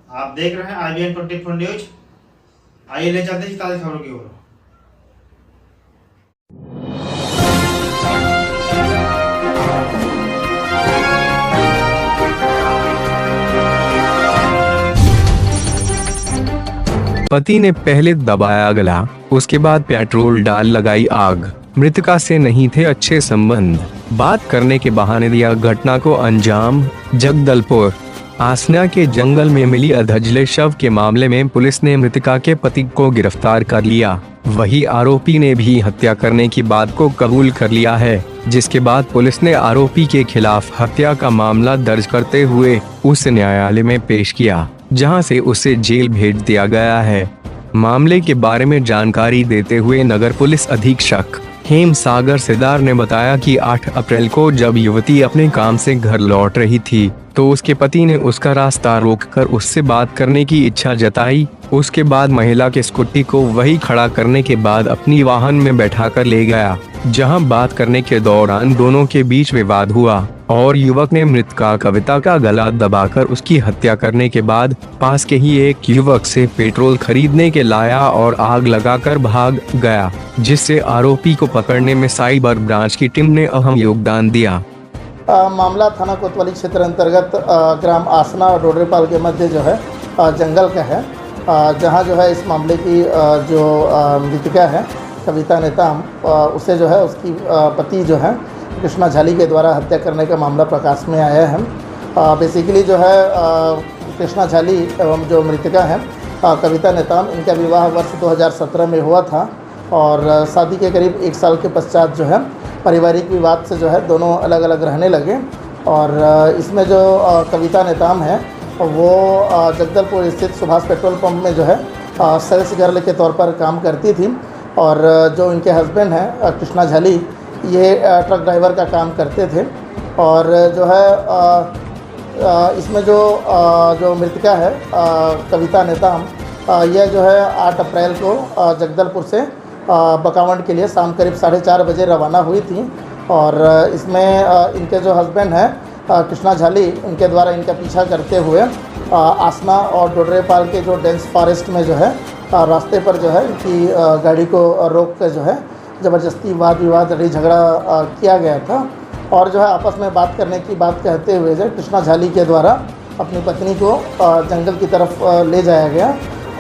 आप देख रहे हैं IBN 24 न्यूज। आइए ले चलते हैं ताज़ा खबरों की ओर। पति ने पहले दबाया गला, उसके बाद पेट्रोल डाल लगाई आग। मृतका से नहीं थे अच्छे संबंध, बात करने के बहाने दिया घटना को अंजाम। जगदलपुर आसना के जंगल में मिली अधजले शव के मामले में पुलिस ने मृतका के पति को गिरफ्तार कर लिया। वही आरोपी ने भी हत्या करने की बात को कबूल कर लिया है, जिसके बाद पुलिस ने आरोपी के खिलाफ हत्या का मामला दर्ज करते हुए उसे न्यायालय में पेश किया, जहां से उसे जेल भेज दिया गया है। मामले के बारे में जानकारी देते हुए नगर पुलिस अधीक्षक हेम सागर सिदार ने बताया कि 8 अप्रैल को जब युवती अपने काम से घर लौट रही थी तो उसके पति ने उसका रास्ता रोककर उससे बात करने की इच्छा जताई। उसके बाद महिला के स्कूटी को वही खड़ा करने के बाद अपनी वाहन में बैठाकर ले गया, जहां बात करने के दौरान दोनों के बीच विवाद हुआ और युवक ने मृतका कविता का गला दबाकर उसकी हत्या करने के बाद पास के ही एक युवक से पेट्रोल खरीदने के लाया और आग लगाकर भाग गया, जिससे आरोपी को पकड़ने में साइबर ब्रांच की टीम ने अहम योगदान दिया। मामला थाना कोतवाली क्षेत्र अंतर्गत ग्राम आसना और डोडरेपाल के मध्य जो है जंगल का है, जहां जो है इस मामले की जो मृतिका है कविता नेताम, उसे जो है उसकी पति जो है कृष्णा झाली के द्वारा हत्या करने का मामला प्रकाश में आया है। बेसिकली जो है कृष्णा झाली एवं जो मृतिका है कविता नेताम, इनका विवाह वर्ष 2017 में हुआ था और शादी के करीब 1 साल के पश्चात जो है पारिवारिक विवाद से जो है दोनों अलग अलग रहने लगे। और इसमें जो कविता नेताम है वो जगदलपुर स्थित सुभाष पेट्रोल पंप में जो है सेल्स गर्ल के तौर पर काम करती थी और जो इनके हस्बैंड हैं कृष्णा झाली, ये ट्रक ड्राइवर का काम करते थे। और जो है इसमें जो मृतिका है कविता नेताम, यह जो है 8 अप्रैल को जगदलपुर से बकावंड के लिए शाम करीब 4:30 बजे रवाना हुई थी। और इसमें इनके जो हस्बैंड हैं कृष्णा झाली, इनके द्वारा इनका पीछा करते हुए आसना और डोडरेपाल के जो डेंस फॉरेस्ट में जो है रास्ते पर जो है इनकी गाड़ी को रोक कर जो है ज़बरदस्ती वाद विवाद लड़ी झगड़ा किया गया था। और जो है आपस में बात करने की बात कहते हुए जो कृष्णा झाली के द्वारा अपनी पत्नी को जंगल की तरफ ले जाया गया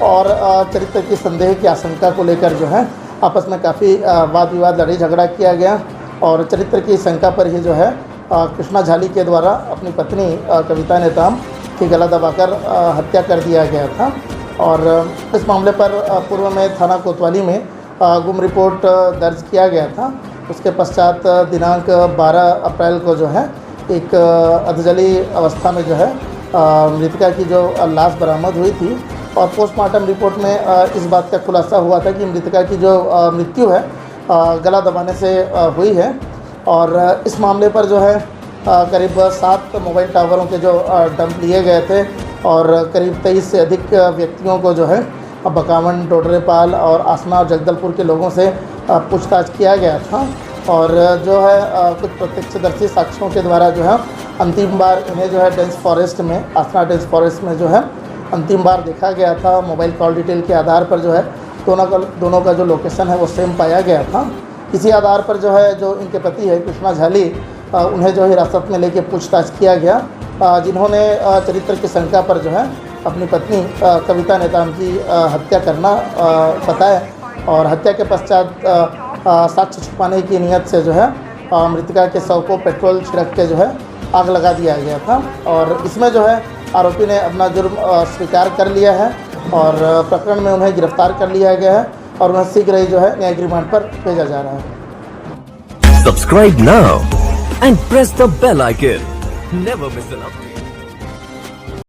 और चरित्र की संदेह की आशंका को लेकर जो है आपस में काफ़ी वाद विवाद लड़ी झगड़ा किया गया और चरित्र की शंका पर ही जो है कृष्णा झाली के द्वारा अपनी पत्नी कविता नेताम की गला दबाकर हत्या कर दिया गया था। और इस मामले पर पूर्व में थाना कोतवाली में गुम रिपोर्ट दर्ज किया गया था। उसके पश्चात दिनांक 12 अप्रैल को जो है एक अधजली अवस्था में जो है मृतिका की जो लाश बरामद हुई थी और पोस्टमार्टम रिपोर्ट में इस बात का खुलासा हुआ था कि मृतिका की जो मृत्यु है गला दबाने से हुई है। और इस मामले पर जो है करीब 7 मोबाइल टावरों के जो डंप लिए गए थे और करीब 23 से अधिक व्यक्तियों को जो है बकावंड, डोडरेपाल और आसना और जगदलपुर के लोगों से पूछताछ किया गया था। और जो है कुछ प्रत्यक्षदर्शी साक्ष्यों के द्वारा जो है अंतिम बार इन्हें जो है डेंस फॉरेस्ट में, आसना डेंस फॉरेस्ट में जो है अंतिम बार देखा गया था। मोबाइल कॉल डिटेल के आधार पर जो है दोनों का जो लोकेशन है वो सेम पाया गया था। इसी आधार पर जो है जो इनके पति है कृष्णा झाली, उन्हें जो हिरासत में लेके पूछताछ किया गया, जिन्होंने चरित्र की शंका पर जो है अपनी पत्नी कविता नेताम की हत्या करना बताया और हत्या के पश्चात साक्ष्य छुपाने की नीयत से जो है मृतिका के शव को पेट्रोल छिड़क के जो है आग लगा दिया गया था। और इसमें जो है आरोपी ने अपना जुर्म स्वीकार कर लिया है और प्रकरण में उन्हें गिरफ्तार कर लिया गया है और उन्हें शीघ्र ही जो है न्यायिक रिमांड पर भेजा जा रहा है। Subscribe now and press the bell icon. Never miss an update.